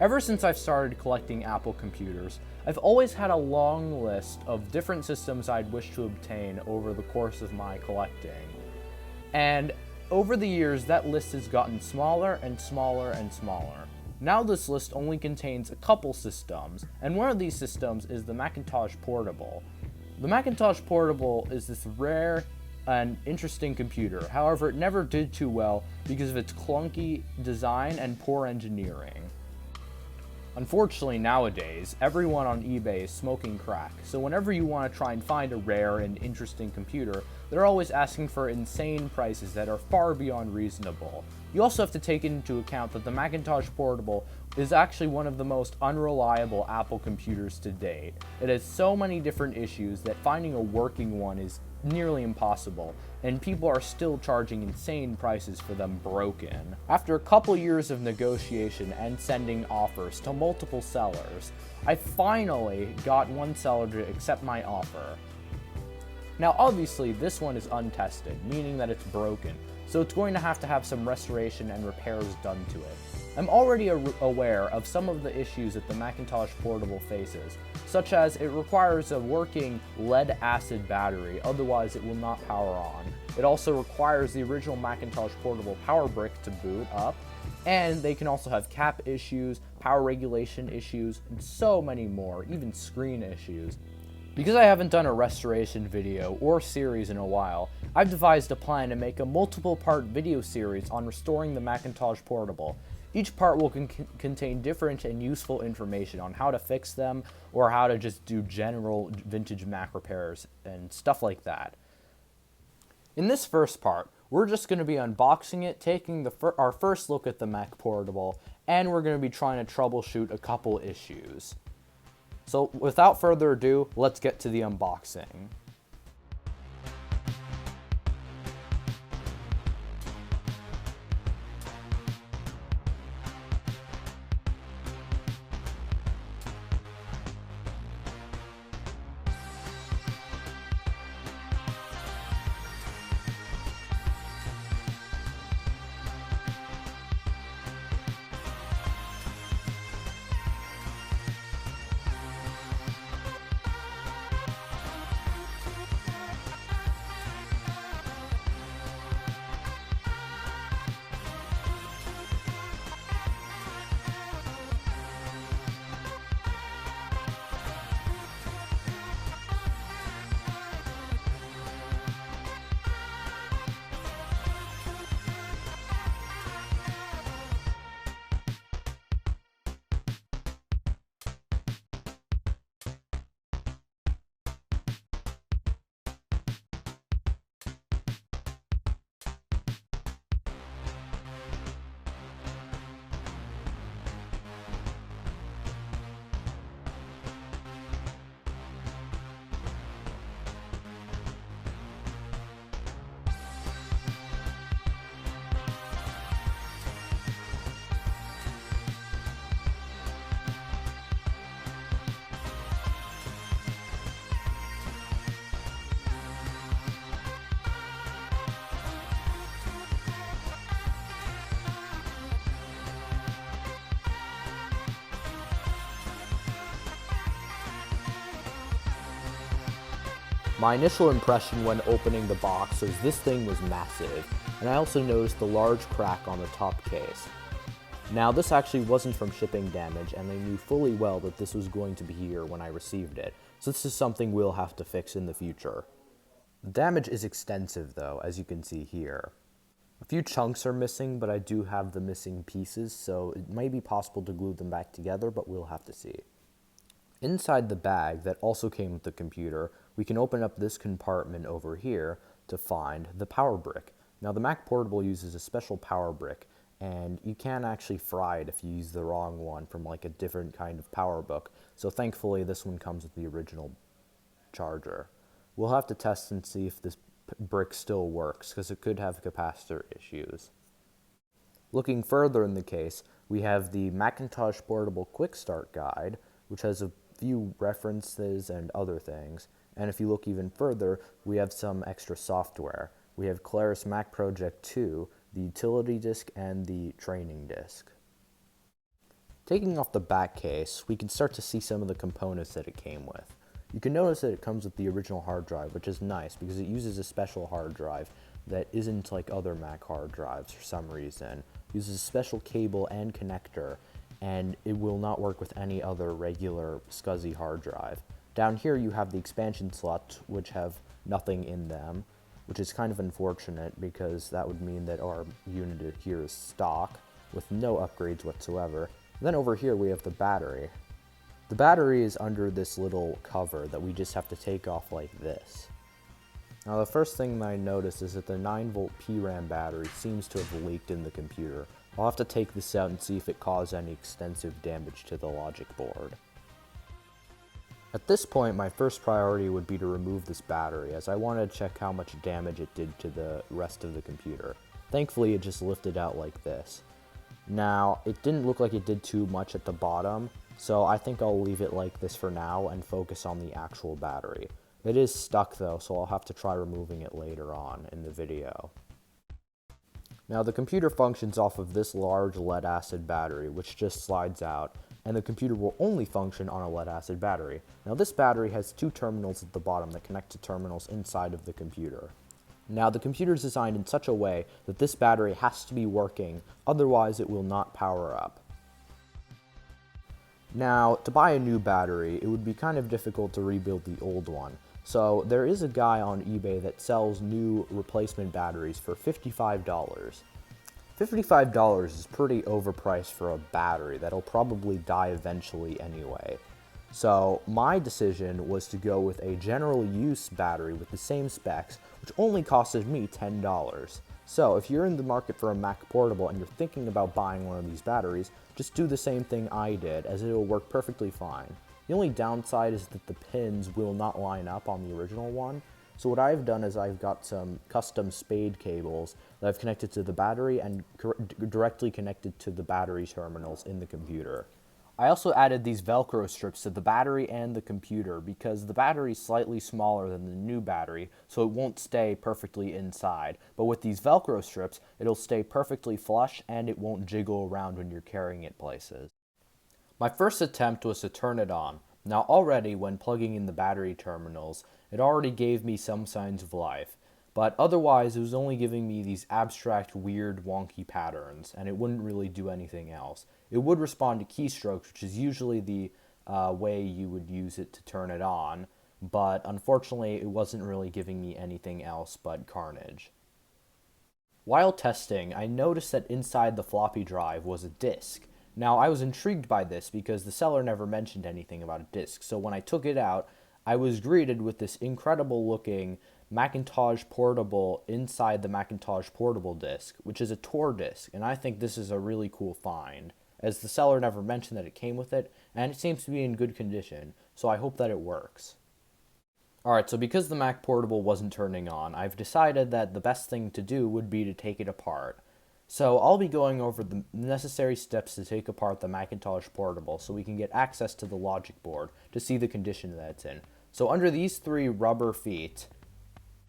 Ever since I've started collecting Apple computers, I've always had a long list of different systems I'd wish to obtain over the course of my collecting. And over the years, that list has gotten smaller and smaller and smaller. Now this list only contains a couple systems, and one of these systems is the Macintosh Portable. The Macintosh Portable is this rare and interesting computer. However, it never did too well because of its clunky design and poor engineering. Unfortunately, nowadays, everyone on eBay is smoking crack, so whenever you want to try and find a rare and interesting computer, they're always asking for insane prices that are far beyond reasonable. You also have to take into account that the Macintosh Portable is actually one of the most unreliable Apple computers to date. It has so many different issues that finding a working one is nearly impossible, and people are still charging insane prices for them broken. After a couple years of negotiation and sending offers to multiple sellers, I finally got one seller to accept my offer. Now obviously this one is untested, meaning that it's broken, so it's going to have some restoration and repairs done to it. I'm already aware of some of the issues that the Macintosh Portable faces, such as it requires a working lead-acid battery, otherwise it will not power on. It also requires the original Macintosh Portable power brick to boot up, and they can also have cap issues, power regulation issues, and so many more, even screen issues. Because I haven't done a restoration video or series in a while, I've devised a plan to make a multiple-part video series on restoring the Macintosh Portable. Each part will contain different and useful information on how to fix them, or how to just do general vintage Mac repairs and stuff like that. In this first part, we're just going to be unboxing it, taking our first look at the Mac Portable, and we're going to be trying to troubleshoot a couple issues. So without further ado, let's get to the unboxing. My initial impression when opening the box was this thing was massive, and I also noticed the large crack on the top case. Now this actually wasn't from shipping damage, and I knew fully well that this was going to be here when I received it, so this is something we'll have to fix in the future. The damage is extensive though, as you can see here. A few chunks are missing, but I do have the missing pieces, so it might be possible to glue them back together, but we'll have to see. Inside the bag that also came with the computer, we can open up this compartment over here to find the power brick. Now the Mac Portable uses a special power brick, and you can actually fry it if you use the wrong one from like a different kind of power book. So thankfully this one comes with the original charger. We'll have to test and see if this brick still works, because it could have capacitor issues. Looking further in the case, we have the Macintosh Portable Quick Start Guide, which has a few references and other things. And if you look even further, we have some extra software. We have Claris Mac Project 2, the utility disk, and the training disk. Taking off the back case, we can start to see some of the components that it came with. You can notice that it comes with the original hard drive, which is nice because it uses a special hard drive that isn't like other Mac hard drives for some reason. It uses a special cable and connector, and it will not work with any other regular SCSI hard drive. Down here you have the expansion slots, which have nothing in them, which is kind of unfortunate because that would mean that our unit here is stock with no upgrades whatsoever. And then over here we have the battery. The battery is under this little cover that we just have to take off like this. Now the first thing that I noticed is that the 9-volt PRAM battery seems to have leaked in the computer. I'll have to take this out and see if it caused any extensive damage to the logic board. At this point, my first priority would be to remove this battery, as I wanted to check how much damage it did to the rest of the computer. Thankfully, it just lifted out like this. Now, it didn't look like it did too much at the bottom, so I think I'll leave it like this for now and focus on the actual battery. It is stuck though, so I'll have to try removing it later on in the video. Now the computer functions off of this large lead acid battery, which just slides out, and the computer will only function on a lead acid battery. Now this battery has 2 terminals at the bottom that connect to terminals inside of the computer. Now the computer is designed in such a way that this battery has to be working, otherwise it will not power up. Now, to buy a new battery, it would be kind of difficult to rebuild the old one. So there is a guy on eBay that sells new replacement batteries for $55. $55 is pretty overpriced for a battery that'll probably die eventually anyway. So my decision was to go with a general use battery with the same specs, which only costed me $10. So if you're in the market for a Mac Portable and you're thinking about buying one of these batteries, just do the same thing I did, as it will work perfectly fine. The only downside is that the pins will not line up on the original one. So what I've done is I've got some custom spade cables that I've connected to the battery and directly connected to the battery terminals in the computer. I also added these Velcro strips to the battery and the computer because the battery is slightly smaller than the new battery, so it won't stay perfectly inside. But with these Velcro strips, it'll stay perfectly flush and it won't jiggle around when you're carrying it places. My first attempt was to turn it on. Now already when plugging in the battery terminals, it already gave me some signs of life. But otherwise, it was only giving me these abstract, weird, wonky patterns, and it wouldn't really do anything else. It would respond to keystrokes, which is usually the way you would use it to turn it on, but unfortunately, it wasn't really giving me anything else but carnage. While testing, I noticed that inside the floppy drive was a disk. Now, I was intrigued by this because the seller never mentioned anything about a disk, so when I took it out, I was greeted with this incredible looking Macintosh Portable inside the Macintosh Portable disk, which is a Tor disk, and I think this is a really cool find, as the seller never mentioned that it came with it, and it seems to be in good condition, so I hope that it works. Alright, so because the Mac Portable wasn't turning on, I've decided that the best thing to do would be to take it apart. So I'll be going over the necessary steps to take apart the Macintosh Portable so we can get access to the logic board to see the condition that it's in. So under these 3 rubber feet,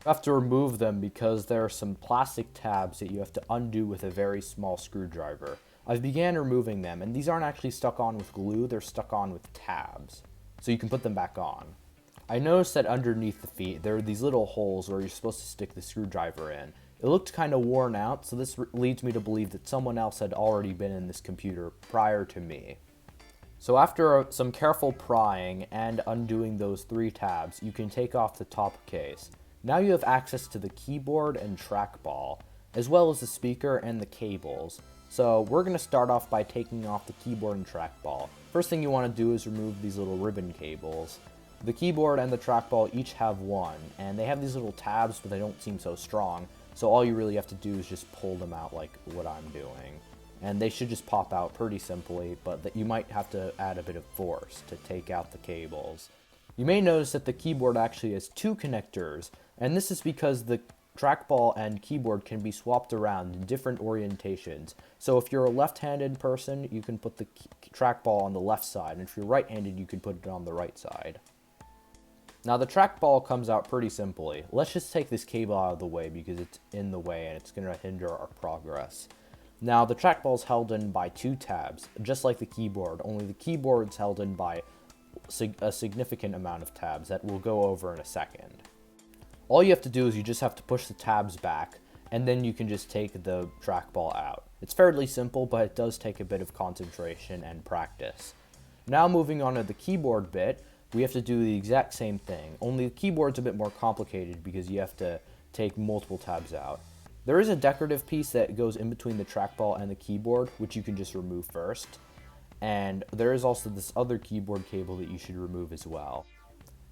you have to remove them because there are some plastic tabs that you have to undo with a very small screwdriver. I've began removing them, and these aren't actually stuck on with glue, they're stuck on with tabs. So you can put them back on. I noticed that underneath the feet, there are these little holes where you're supposed to stick the screwdriver in. It looked kind of worn out, so this leads me to believe that someone else had already been in this computer prior to me. So after some careful prying and undoing those 3 tabs, you can take off the top case. Now you have access to the keyboard and trackball, as well as the speaker and the cables. So we're going to start off by taking off the keyboard and trackball. First thing you want to do is remove these little ribbon cables. The keyboard and the trackball each have one, and they have these little tabs, but they don't seem so strong. So all you really have to do is just pull them out like what I'm doing. And they should just pop out pretty simply, but that you might have to add a bit of force to take out the cables. You may notice that the keyboard actually has 2 connectors, and this is because the trackball and keyboard can be swapped around in different orientations. So if you're a left-handed person, you can put the trackball on the left side, and if you're right-handed, you can put it on the right side. Now the trackball comes out pretty simply. Let's just take this cable out of the way because it's in the way and it's going to hinder our progress. Now, the trackball is held in by 2 tabs, just like the keyboard, only the keyboard is held in by a significant amount of tabs that we'll go over in a second. All you have to do is you just have to push the tabs back, and then you can just take the trackball out. It's fairly simple, but it does take a bit of concentration and practice. Now moving on to the keyboard bit, we have to do the exact same thing, only the keyboard's a bit more complicated because you have to take multiple tabs out. There is a decorative piece that goes in between the trackball and the keyboard, which you can just remove first. And there is also this other keyboard cable that you should remove as well.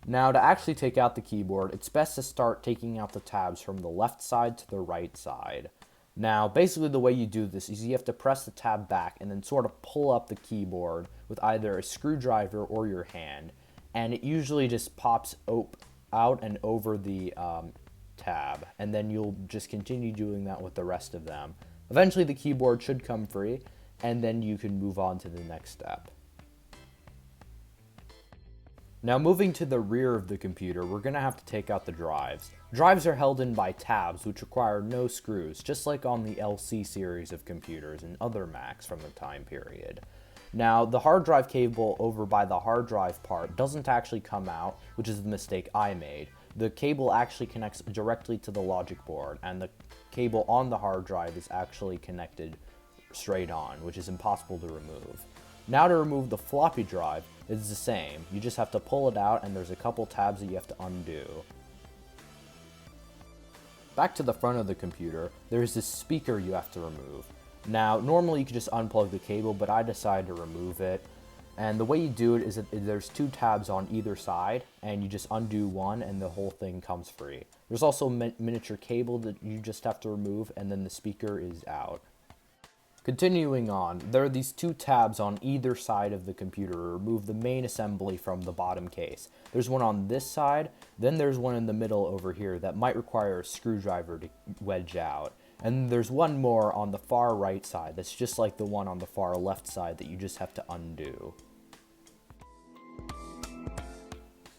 Now, to actually take out the keyboard, it's best to start taking out the tabs from the left side to the right side. Now, basically the way you do this is you have to press the tab back and then sort of pull up the keyboard with either a screwdriver or your hand. And it usually just pops out and over the tab, and then you'll just continue doing that with the rest of them. Eventually the keyboard should come free, and then you can move on to the next step. Now moving to the rear of the computer, we're going to have to take out the drives. Drives are held in by tabs, which require no screws, just like on the LC series of computers and other Macs from the time period. Now, the hard drive cable over by the hard drive part doesn't actually come out, which is the mistake I made. The cable actually connects directly to the logic board, and the cable on the hard drive is actually connected straight on, which is impossible to remove. Now to remove the floppy drive, it's the same. You just have to pull it out, and there's a couple tabs that you have to undo. Back to the front of the computer, there's this speaker you have to remove. Now, normally you could just unplug the cable, but I decided to remove it. And the way you do it is that there's 2 tabs on either side, and you just undo one, and the whole thing comes free. There's also a miniature cable that you just have to remove, and then the speaker is out. Continuing on, there are these 2 tabs on either side of the computer to remove the main assembly from the bottom case. There's one on this side, then there's one in the middle over here that might require a screwdriver to wedge out. And there's one more on the far right side that's just like the one on the far left side that you just have to undo.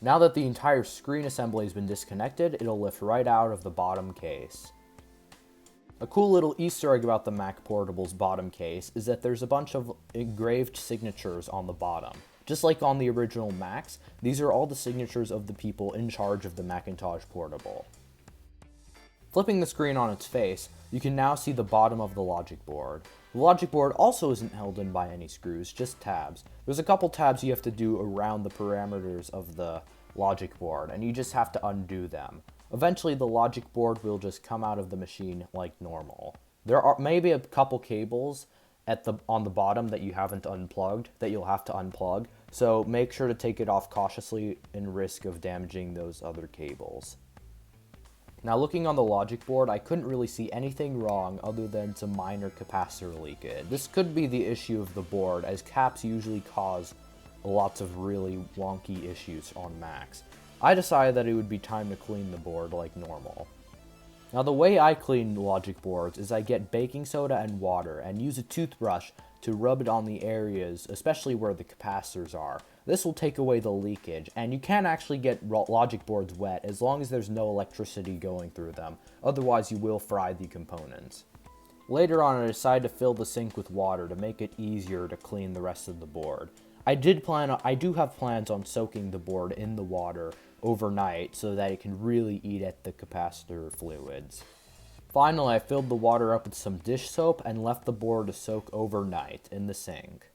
Now that the entire screen assembly has been disconnected, it'll lift right out of the bottom case. A cool little Easter egg about the Mac Portable's bottom case is that there's a bunch of engraved signatures on the bottom. Just like on the original Macs, these are all the signatures of the people in charge of the Macintosh Portable. Flipping the screen on its face, you can now see the bottom of the logic board. The logic board also isn't held in by any screws, just tabs. There's a couple tabs you have to do around the parameters of the logic board, and you just have to undo them. Eventually the logic board will just come out of the machine like normal. There are maybe a couple cables on the bottom that you haven't unplugged that you'll have to unplug, so make sure to take it off cautiously in risk of damaging those other cables. Now looking on the logic board, I couldn't really see anything wrong other than some minor capacitor leakage. This could be the issue of the board, as caps usually cause lots of really wonky issues on Macs. I decided that it would be time to clean the board like normal. Now the way I clean logic boards is I get baking soda and water and use a toothbrush to rub it on the areas, especially where the capacitors are. This will take away the leakage, and you can actually get logic boards wet as long as there's no electricity going through them, otherwise you will fry the components. Later on I decided to fill the sink with water to make it easier to clean the rest of the board. I do have plans on soaking the board in the water overnight so that it can really eat at the capacitor fluids. Finally, I filled the water up with some dish soap and left the board to soak overnight in the sink.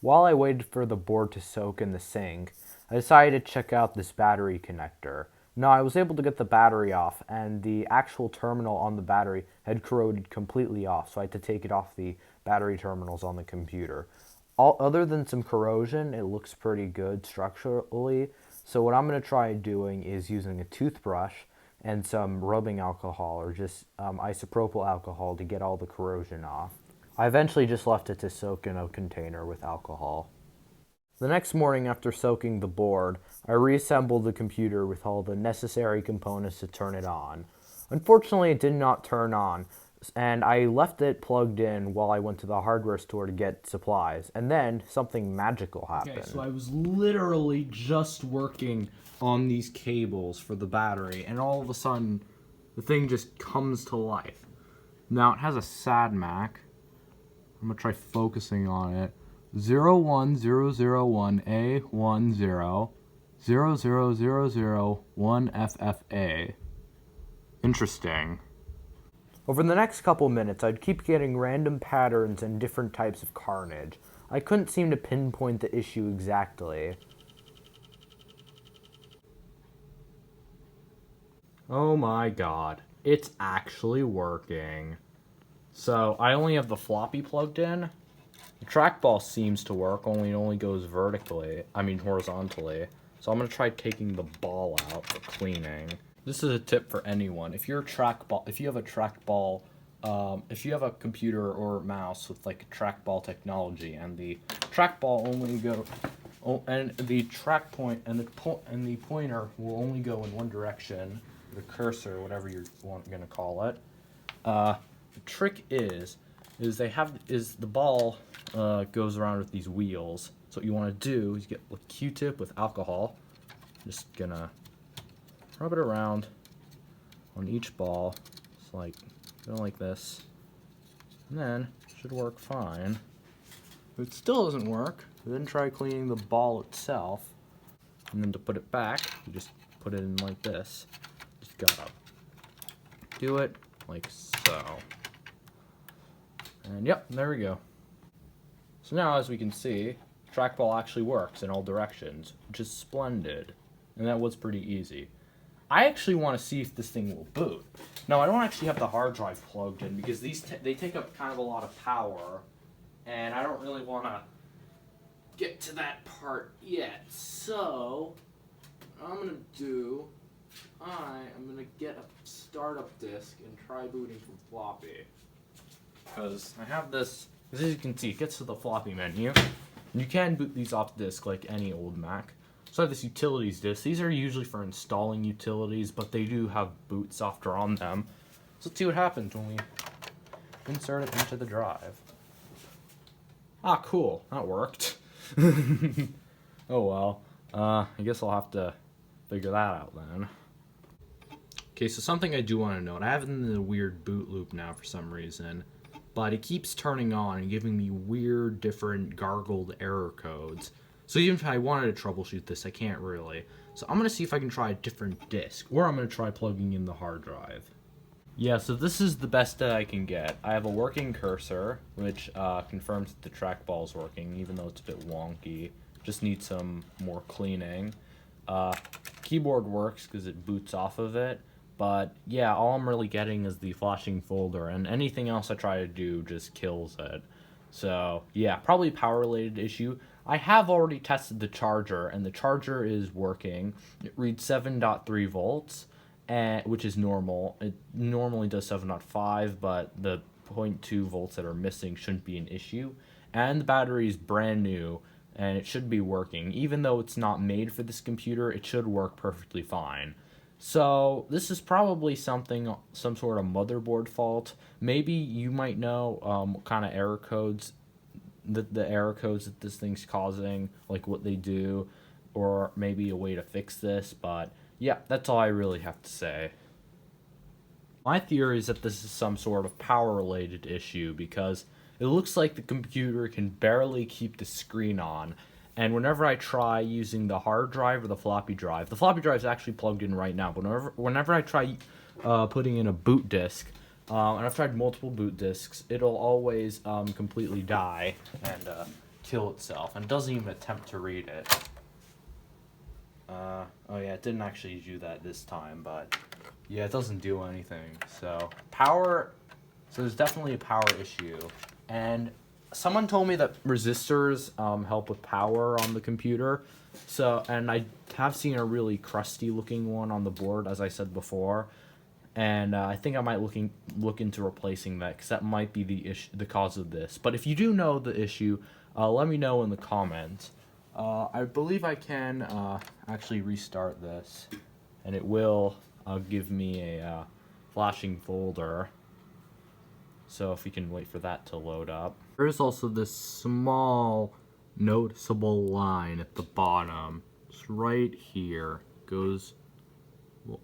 While I waited for the board to soak in the sink, I decided to check out this battery connector. Now, I was able to get the battery off, and the actual terminal on the battery had corroded completely off, so I had to take it off the battery terminals on the computer. Other than some corrosion, it looks pretty good structurally, so what I'm going to try doing is using a toothbrush and some rubbing alcohol, or just isopropyl alcohol, to get all the corrosion off. I eventually just left it to soak in a container with alcohol. The next morning, after soaking the board, I reassembled the computer with all the necessary components to turn it on. Unfortunately, it did not turn on, and I left it plugged in while I went to the hardware store to get supplies, and then something magical happened. Okay, so I was literally just working on these cables for the battery, and all of a sudden, the thing just comes to life. Now it has a SAD MAC. I'm gonna try focusing on it. 01001A10000001FFA. Interesting. Over the next couple minutes, I'd keep getting random patterns and different types of carnage. I couldn't seem to pinpoint the issue exactly. Oh my god, it's actually working. So, I only have the floppy plugged in. The trackball seems to work, only it only goes horizontally. So I'm going to try taking the ball out for cleaning. This is a tip for anyone. If you have a trackball, if you have a computer or mouse with like trackball technology, and the trackball and the track point and the pointer will only go in one direction, the cursor, whatever you're going to call it. The trick is the ball goes around with these wheels. So what you want to do is get a Q-tip with alcohol. Just gonna rub it around on each ball. It's like going like this, and then it should work fine. If it still doesn't work, then try cleaning the ball itself. And then to put it back, you just put it in like this. Just gotta do it like so. And yep, there we go. So now, as we can see, trackball actually works in all directions, which is splendid. And that was pretty easy. I actually want to see if this thing will boot. Now, I don't actually have the hard drive plugged in because they take up kind of a lot of power, and I don't really want to get to that part yet. So, what I'm going to do, I am going to get a startup disk and try booting from floppy. Because I have this, as you can see, it gets to the floppy menu. And you can boot these off disk like any old Mac. So I have this utilities disk. These are usually for installing utilities, but they do have boot software on them. So let's see what happens when we insert it into the drive. Ah, cool. That worked. Oh well. I guess I'll have to figure that out then. Okay, so something I do want to note. I have it in a weird boot loop now for some reason, but it keeps turning on and giving me weird, different, gargled error codes. So even if I wanted to troubleshoot this, I can't really. So I'm going to see if I can try a different disk, or I'm going to try plugging in the hard drive. Yeah, so this is the best that I can get. I have a working cursor, which confirms that the trackball is working, even though it's a bit wonky. Just needs some more cleaning. Keyboard works because it boots off of it. But yeah, all I'm really getting is the flashing folder, and anything else I try to do just kills it. So yeah, probably power related issue. I have already tested the charger, and the charger is working. It reads 7.3 volts, which is normal. It normally does 7.5, but the 0.2 volts that are missing shouldn't be an issue. And the battery is brand new, and it should be working. Even though it's not made for this computer, it should work perfectly fine. So this is probably some sort of motherboard fault. Maybe you might know what kind of error codes, the error codes that this thing's causing, like what they do, or maybe a way to fix this. But yeah, that's all I really have to say. My theory is that this is some sort of power-related issue because it looks like the computer can barely keep the screen on. And whenever I try using the hard drive or the floppy drive is actually plugged in right now, but whenever I try putting in a boot disk, and I've tried multiple boot disks, it'll always completely die and kill itself, and it doesn't even attempt to read it. Oh yeah, it didn't actually do that this time, but yeah, it doesn't do anything. So there's definitely a power issue, and someone told me that resistors help with power on the computer. And I have seen a really crusty looking one on the board, as I said before. And I think I might look into replacing that, because that might be the cause of this. But if you do know the issue, let me know in the comments. I believe I can actually restart this, and it will give me a flashing folder. So if we can wait for that to load up. There's also this small noticeable line at the bottom. It's right here. Goes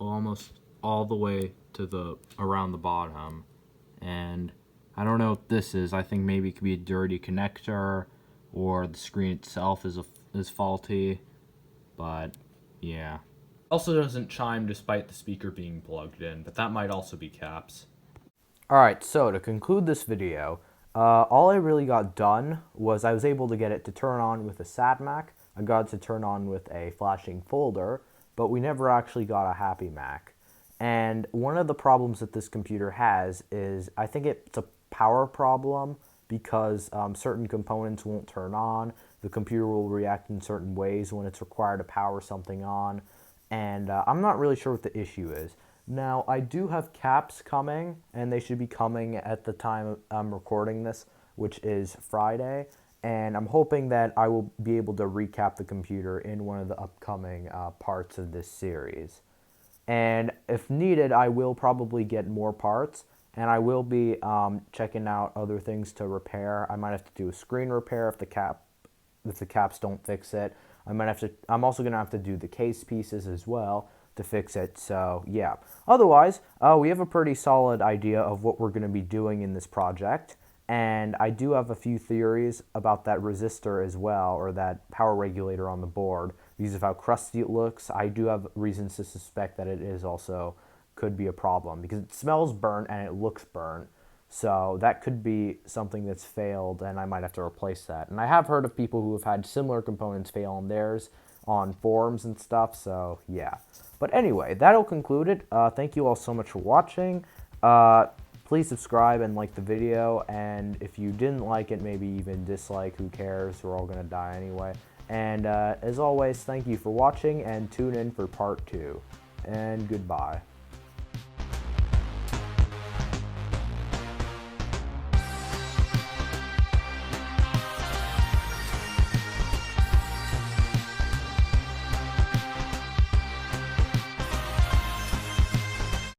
almost all the way to around the bottom. And I don't know what this is. I think maybe it could be a dirty connector, or the screen itself is faulty. But yeah. Also doesn't chime despite the speaker being plugged in, but that might also be caps. Alright, so to conclude this video, all I really got done was I was able to get it to turn on with a SatMac, I got it to turn on with a flashing folder, but we never actually got a Happy Mac. And one of the problems that this computer has is I think it's a power problem because certain components won't turn on, the computer will react in certain ways when it's required to power something on, and I'm not really sure what the issue is. Now, I do have caps coming, and they should be coming at the time I'm recording this, which is Friday, and I'm hoping that I will be able to recap the computer in one of the upcoming parts of this series. And if needed, I will probably get more parts, and I will be checking out other things to repair. I might have to do a screen repair if the caps don't fix it. I'm also gonna have to do the case pieces as well to fix it. So yeah. Otherwise, we have a pretty solid idea of what we're gonna be doing in this project. And I do have a few theories about that resistor as well, or that power regulator on the board. Because of how crusty it looks, I do have reasons to suspect that it is also could be a problem because it smells burnt and it looks burnt. So that could be something that's failed, and I might have to replace that. And I have heard of people who have had similar components fail on theirs on forums and stuff, so yeah. But anyway, that'll conclude it. Thank you all so much for watching. Please subscribe and like the video, and if you didn't like it, maybe even dislike, who cares? We're all gonna die anyway. And as always, thank you for watching, and tune in for part 2. And goodbye.